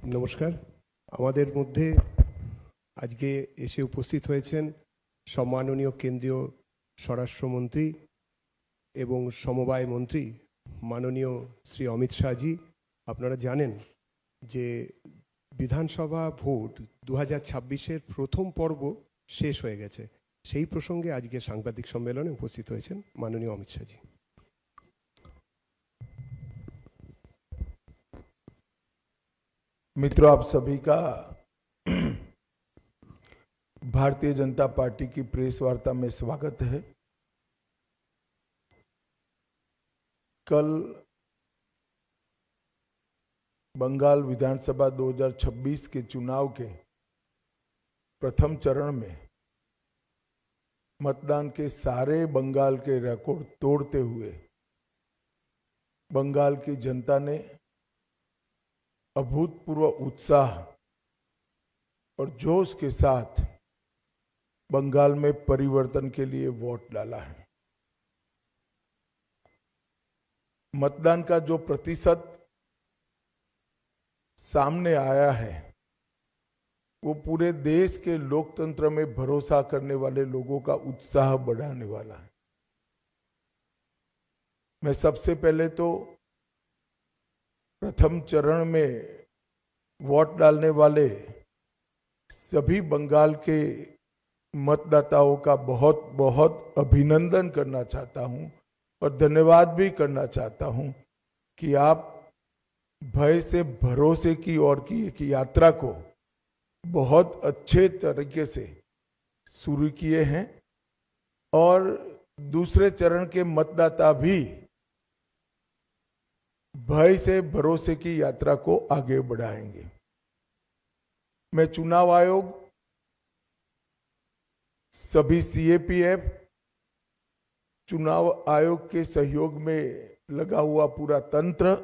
নমস্কার। আমাদের মধ্যে আজকে এসে উপস্থিত হয়েছেন সম্মাননীয় কেন্দ্রীয় স্বরাষ্ট্রমন্ত্রী এবং সমবায় মন্ত্রী মাননীয় শ্রী অমিত শাহজি। আপনারা জানেন যে বিধানসভা ভোট 2026-এর প্রথম পর্ব শেষ হয়ে গেছে। সেই প্রসঙ্গে আজকে সাংবাদিক সম্মেলনে উপস্থিত হয়েছেন মাননীয় অমিত শাহজি। मित्रों, आप सभी का भारतीय जनता पार्टी की प्रेस वार्ता में स्वागत है। कल बंगाल विधानसभा 2026 के चुनाव के प्रथम चरण में मतदान के सारे बंगाल के रिकॉर्ड तोड़ते हुए बंगाल की जनता ने अभूतपूर्व उत्साह और जोश के साथ बंगाल में परिवर्तन के लिए वोट डाला है। मतदान का जो प्रतिशत सामने आया है वो पूरे देश के लोकतंत्र में भरोसा करने वाले लोगों का उत्साह बढ़ाने वाला है। मैं सबसे पहले तो प्रथम चरण में वोट डालने वाले सभी बंगाल के मतदाताओं का बहुत बहुत अभिनंदन करना चाहता हूं और धन्यवाद भी करना चाहता हूं कि आप भय से भरोसे की ओर की एक यात्रा को बहुत अच्छे तरीके से शुरू किए हैं और दूसरे चरण के मतदाता भी भय से भरोसे की यात्रा को आगे बढ़ाएंगे। मैं चुनाव आयोग, सभी सीएपीएफ, चुनाव आयोग के सहयोग में लगा हुआ पूरा तंत्र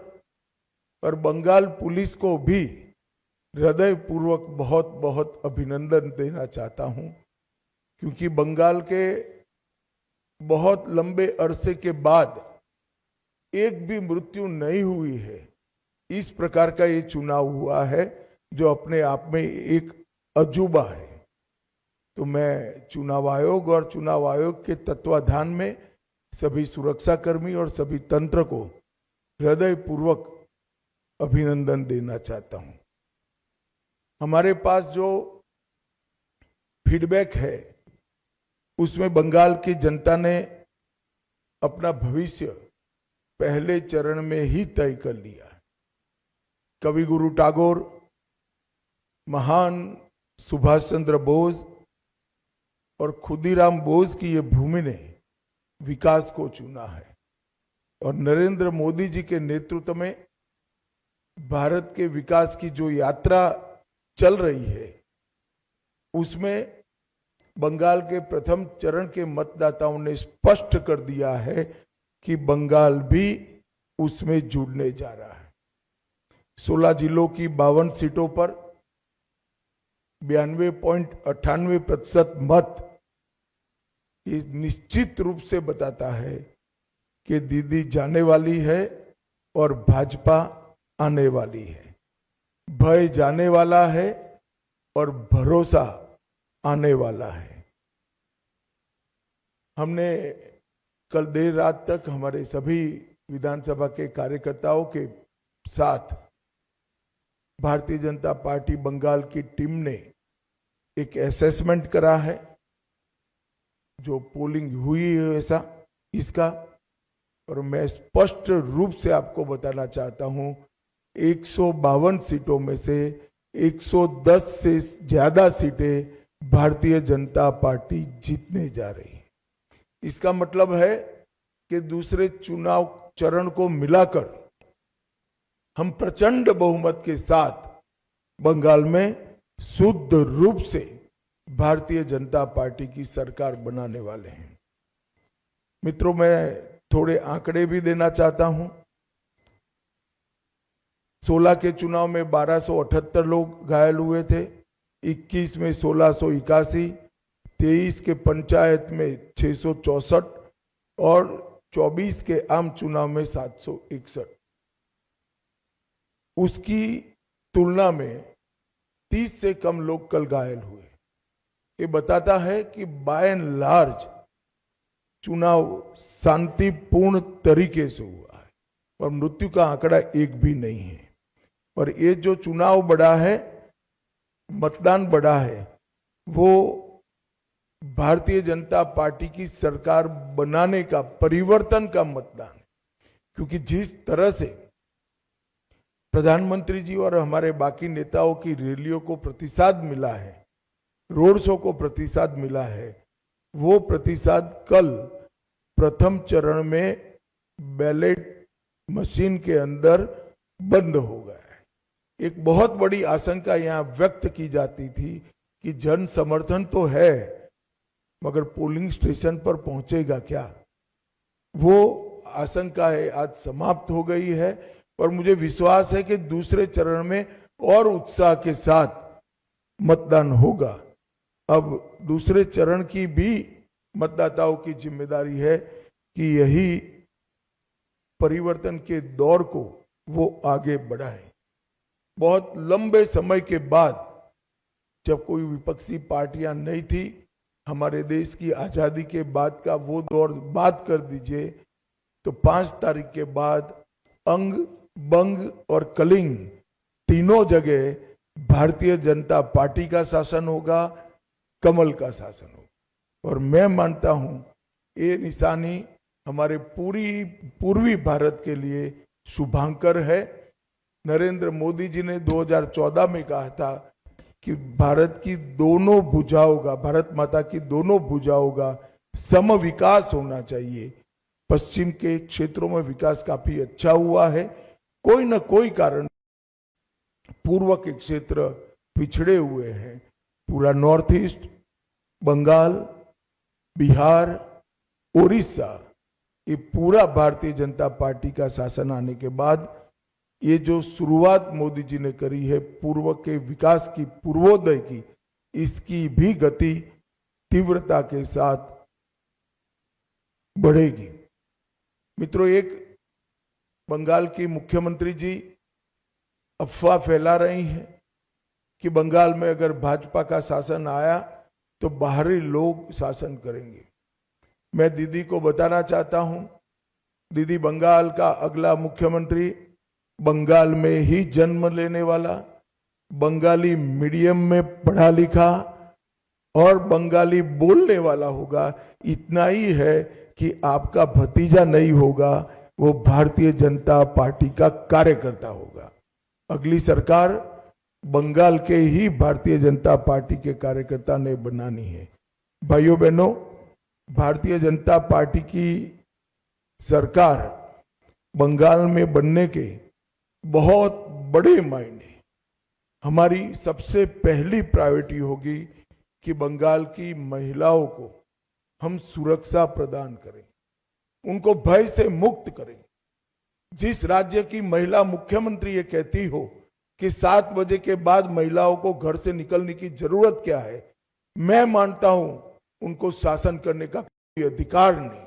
और बंगाल पुलिस को भी हृदयपूर्वक बहुत बहुत अभिनंदन देना चाहता हूं, क्योंकि बंगाल के बहुत लंबे अरसे के बाद एक भी मृत्यु नहीं हुई है। इस प्रकार का ये चुनाव हुआ है जो अपने आप में एक अजूबा है। तो मैं चुनाव आयोग और चुनाव आयोग के तत्वाधान में सभी सुरक्षाकर्मी और सभी तंत्र को हृदयपूर्वक अभिनंदन देना चाहता हूं। हमारे पास जो फीडबैक है उसमें बंगाल की जनता ने अपना भविष्य पहले चरण में ही तय कर लिया। कवि गुरु टैगोर, महान सुभाष चंद्र बोस और खुदीराम बोस की ये भूमि ने विकास को चुना है और नरेंद्र मोदी जी के नेतृत्व में भारत के विकास की जो यात्रा चल रही है उसमें बंगाल के प्रथम चरण के मतदाताओं ने स्पष्ट कर दिया है कि बंगाल भी उसमें जुड़ने जा रहा है। 16 जिलों की 52 सीटों पर 92.98% मत ये निश्चित रूप से बताता है कि दीदी जाने वाली है और भाजपा आने वाली है। भय जाने वाला है और भरोसा आने वाला है। हमने कल देर रात तक हमारे सभी विधानसभा के कार्यकर्ताओं के साथ भारतीय जनता पार्टी बंगाल की टीम ने एक असेसमेंट करा है, जो पोलिंग हुई है ऐसा इसका, और मैं स्पष्ट रूप से आपको बताना चाहता हूं 152 सीटों में से 110 से ज्यादा सीटें भारतीय जनता पार्टी जीतने जा रही है। इसका मतलब है कि दूसरे चुनाव चरण को मिलाकर हम प्रचंड बहुमत के साथ बंगाल में शुद्ध रूप से भारतीय जनता पार्टी की सरकार बनाने वाले हैं। मित्रों, मैं थोड़े आंकड़े भी देना चाहता हूं। 16 के चुनाव में 1278 लोग घायल हुए थे, 21 में 1681, 23 के पंचायत में 664 और 24 के आम चुनाव में 761। उसकी तुलना में 30 से कम लोग कल घायल हुए। ये बताता है कि बाय एंड लार्ज चुनाव शांतिपूर्ण तरीके से हुआ है और मृत्यु का आंकड़ा एक भी नहीं है। और ये जो चुनाव बढ़ा है, मतदान बढ़ा है, वो भारतीय जनता पार्टी की सरकार बनाने का, परिवर्तन का मतदान है। क्योंकि जिस तरह से प्रधानमंत्री जी और हमारे बाकी नेताओं की रैलियों को प्रतिसाद मिला है, रोड शो को प्रतिसाद मिला है, वो प्रतिसाद कल प्रथम चरण में बैलेट मशीन के अंदर बंद हो गया है। एक बहुत बड़ी आशंका यहां व्यक्त की जाती थी कि जन समर्थन तो है, मगर पोलिंग स्टेशन पर पहुंचेगा क्या? वो आशंका है आज समाप्त हो गई है और मुझे विश्वास है कि दूसरे चरण में और उत्साह के साथ मतदान होगा। अब दूसरे चरण की भी मतदाताओं की जिम्मेदारी है कि यही परिवर्तन के दौर को वो आगे बढ़ाएं। बहुत लंबे समय के बाद, जब कोई विपक्षी पार्टियां नहीं थी, हमारे देश की आजादी के बाद का वो दौर बात कर दीजिए, तो 5 तारीख के बाद अंग, बंग और कलिंग तीनों जगह भारतीय जनता पार्टी का शासन होगा, कमल का शासन होगा। और मैं मानता हूं ये निशानी हमारे पूर्वी भारत के लिए शुभांकर है। नरेंद्र मोदी जी ने 2014 में कहा था कि भारत की दोनों भुजाओं का, भारत माता की दोनों भुजाओं का सम विकास होना चाहिए। पश्चिम के क्षेत्रों में विकास काफी अच्छा हुआ है, कोई न कोई कारण पूर्व के क्षेत्र पिछड़े हुए हैं। पूरा नॉर्थ ईस्ट, बंगाल, बिहार, उड़ीसा, ये पूरा भारतीय जनता पार्टी का शासन आने के बाद ये जो शुरुआत मोदी जी ने करी है पूर्व के विकास की, पूर्वोदय की, इसकी भी गति तीव्रता के साथ बढ़ेगी। मित्रों, एक बंगाल की मुख्यमंत्री जी अफवाह फैला रही हैं कि बंगाल में अगर भाजपा का शासन आया तो बाहरी लोग शासन करेंगे। मैं दीदी को बताना चाहता हूं, दीदी बंगाल का अगला मुख्यमंत्री बंगाल में ही जन्म लेने वाला, बंगाली मीडियम में पढ़ा लिखा और बंगाली बोलने वाला होगा। इतना ही है कि आपका भतीजा नहीं होगा, वो भारतीय जनता पार्टी का कार्यकर्ता होगा। अगली सरकार बंगाल के ही भारतीय जनता पार्टी के कार्यकर्ता ने बनानी है। भाइयों बहनों, भारतीय जनता पार्टी की सरकार बंगाल में बनने के बहुत बड़े मायने, हमारी सबसे पहली प्रायोरिटी होगी कि बंगाल की महिलाओं को हम सुरक्षा प्रदान करें, उनको भय से मुक्त करें। जिस राज्य की महिला मुख्यमंत्री ये कहती हो कि 7 बजे के बाद महिलाओं को घर से निकलने की जरूरत क्या है, मैं मानता हूं उनको शासन करने का कोई अधिकार नहीं।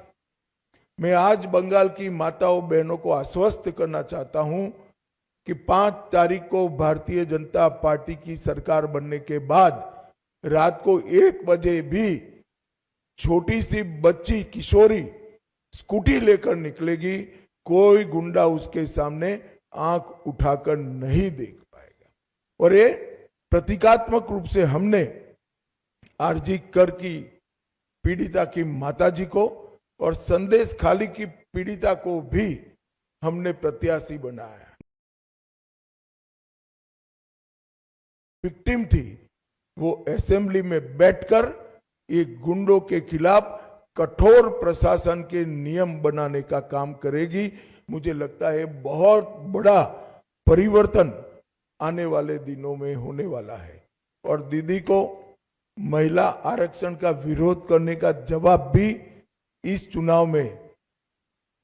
मैं आज बंगाल की माताओं बहनों को आश्वस्त करना चाहता हूं कि 5 तारीख को भारतीय जनता पार्टी की सरकार बनने के बाद रात को 1 बजे भी छोटी सी बच्ची, किशोरी स्कूटी लेकर निकलेगी, कोई गुंडा उसके सामने आंख उठाकर नहीं देख पाएगा। और ये प्रतीकात्मक रूप से हमने आरजी कर की पीड़िता की माताजी को और संदेश खाली की पीड़िता को भी हमने प्रत्याशी बनाया। विक्टिम थी, वो असेंबली में बैठकर ये गुंडों के खिलाफ कठोर प्रशासन के नियम बनाने का काम करेगी। मुझे लगता है बहुत बड़ा परिवर्तन आने वाले दिनों में होने वाला है। और दीदी को महिला आरक्षण का विरोध करने का जवाब भी इस चुनाव में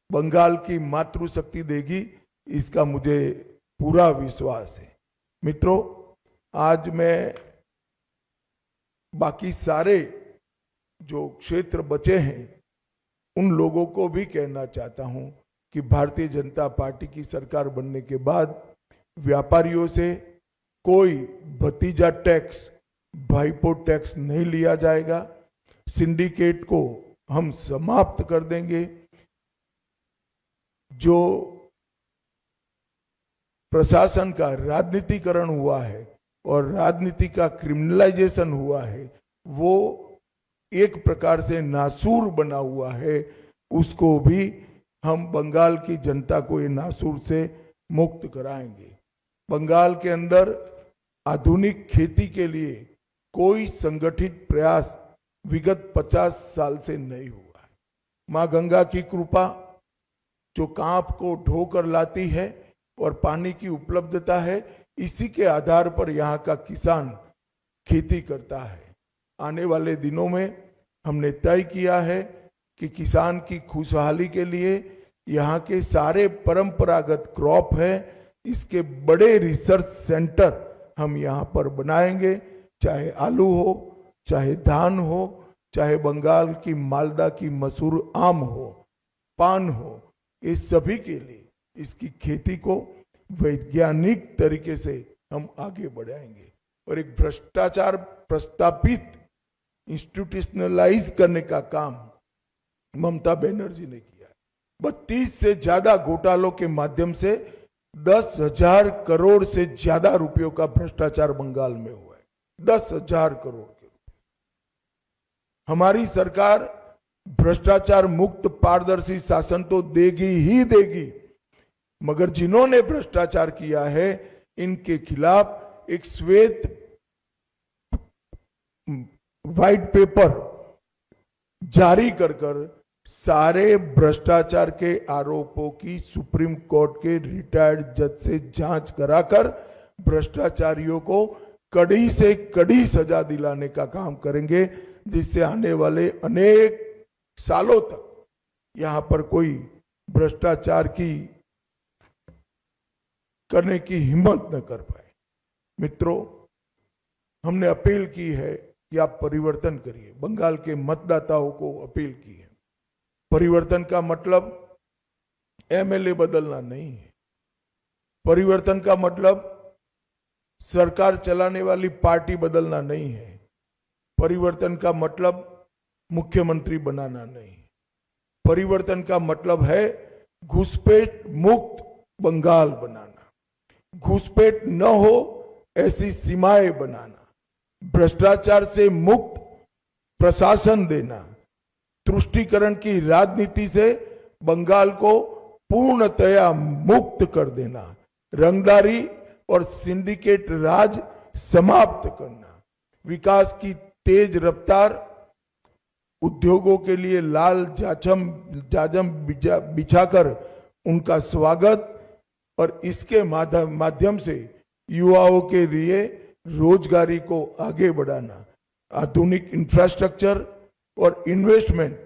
बंगाल की मातृशक्ति देगी, इसका मुझे पूरा विश्वास है। मित्रों, आज मैं बाकी सारे जो क्षेत्र बचे हैं उन लोगों को भी कहना चाहता हूं कि भारतीय जनता पार्टी की सरकार बनने के बाद व्यापारियों से, कोई भतीजा टैक्स, भाईपो टैक्स नहीं लिया जाएगा। सिंडिकेट को हम समाप्त कर देंगे। जो प्रशासन का राजनीतिकरण हुआ है और राजनीति का क्रिमिनलाइजेशन हुआ है, वो एक प्रकार से नासूर बना हुआ है, उसको भी हम बंगाल की जनता को ये नासूर से मुक्त कराएंगे। बंगाल के अंदर आधुनिक खेती के लिए कोई संगठित प्रयास विगत 50 साल से नहीं हुआ है। मां गंगा की कृपा जो कांप को ढोकर लाती है और पानी की उपलब्धता है, इसी के आधार पर यहाँ का किसान खेती करता है। आने वाले दिनों में हमने तय किया है कि किसान की खुशहाली के लिए यहाँ के सारे परंपरागत क्रॉप है, इसके बड़े रिसर्च सेंटर हम यहाँ पर बनाएंगे। चाहे आलू हो, चाहे धान हो, चाहे बंगाल की मालदा की मसूर आम हो, पान हो, ये सभी के लिए इसकी खेती को वैज्ञानिक तरीके से हम आगे बढ़ाएंगे। और एक भ्रष्टाचार प्रस्तापित इंस्टीट्यूशनलाइज करने का काम ममता बनर्जी ने किया है। 32 से ज्यादा घोटालों के माध्यम से 10,000 करोड़ से ज्यादा रुपयों का भ्रष्टाचार बंगाल में हुआ है। 10,000 करोड़ के रुपए। हमारी सरकार भ्रष्टाचार मुक्त पारदर्शी शासन तो देगी ही देगी, मगर जिन्होंने भ्रष्टाचार किया है इनके खिलाफ एक श्वेत व्हाइट पेपर जारी कर सारे भ्रष्टाचार के आरोपों की सुप्रीम कोर्ट के रिटायर्ड जज से जांच कराकर भ्रष्टाचारियों को कड़ी से कड़ी सजा दिलाने का काम करेंगे, जिससे आने वाले अनेक सालों तक यहां पर कोई भ्रष्टाचार की करने की हिम्मत न कर पाए। मित्रों, हमने अपील की है कि आप परिवर्तन करिए। बंगाल के मतदाताओं को अपील की है। परिवर्तन का मतलब एमएलए बदलना नहीं है। परिवर्तन का मतलब सरकार चलाने वाली पार्टी बदलना नहीं है। परिवर्तन का मतलब मुख्यमंत्री बनाना नहीं। परिवर्तन का मतलब है घुसपैठ मुक्त बंगाल बनाना, घुसपैठ न हो ऐसी सीमाएं बनाना, भ्रष्टाचार से मुक्त प्रशासन देना, तुष्टीकरण की राजनीति से बंगाल को पूर्णतया मुक्त कर देना, रंगदारी और सिंडिकेट राज समाप्त करना, विकास की तेज रफ्तार, उद्योगों के लिए लाल जाजम बिछाकर उनका स्वागत और इसके माध्यम से युवाओं के लिए रोजगारी को आगे बढ़ाना, आधुनिक इंफ्रास्ट्रक्चर और इन्वेस्टमेंट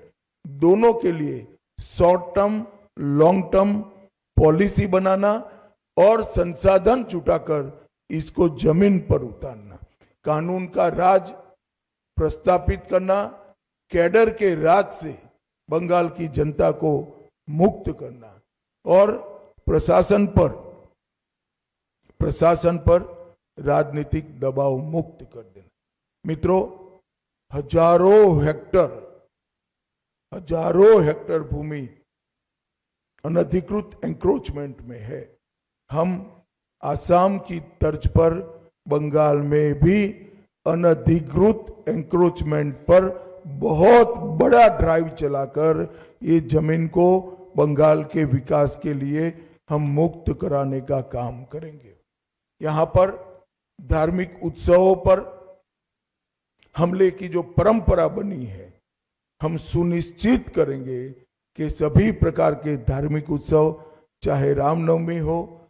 दोनों के लिए short term long term policy बनाना और संसाधन जुटाकर इसको जमीन पर उतारना, कानून का राज प्रस्तापित करना, कैडर के राज से बंगाल की जनता को मुक्त करना और प्रशासन पर राजनीतिक दबाव मुक्त कर देना। मित्रों, हजारों हेक्टर भूमि अनधिकृत एंक्रोचमेंट में है। हम आसाम की तर्ज पर बंगाल में भी अनधिकृत एंक्रोचमेंट पर बहुत बड़ा ड्राइव चलाकर ये जमीन को बंगाल के विकास के लिए हम मुक्त कराने का काम करेंगे। यहाँ पर धार्मिक उत्सवों पर हमले की जो परंपरा बनी है, हम सुनिश्चित करेंगे कि सभी प्रकार के धार्मिक उत्सव, चाहे रामनवमी हो,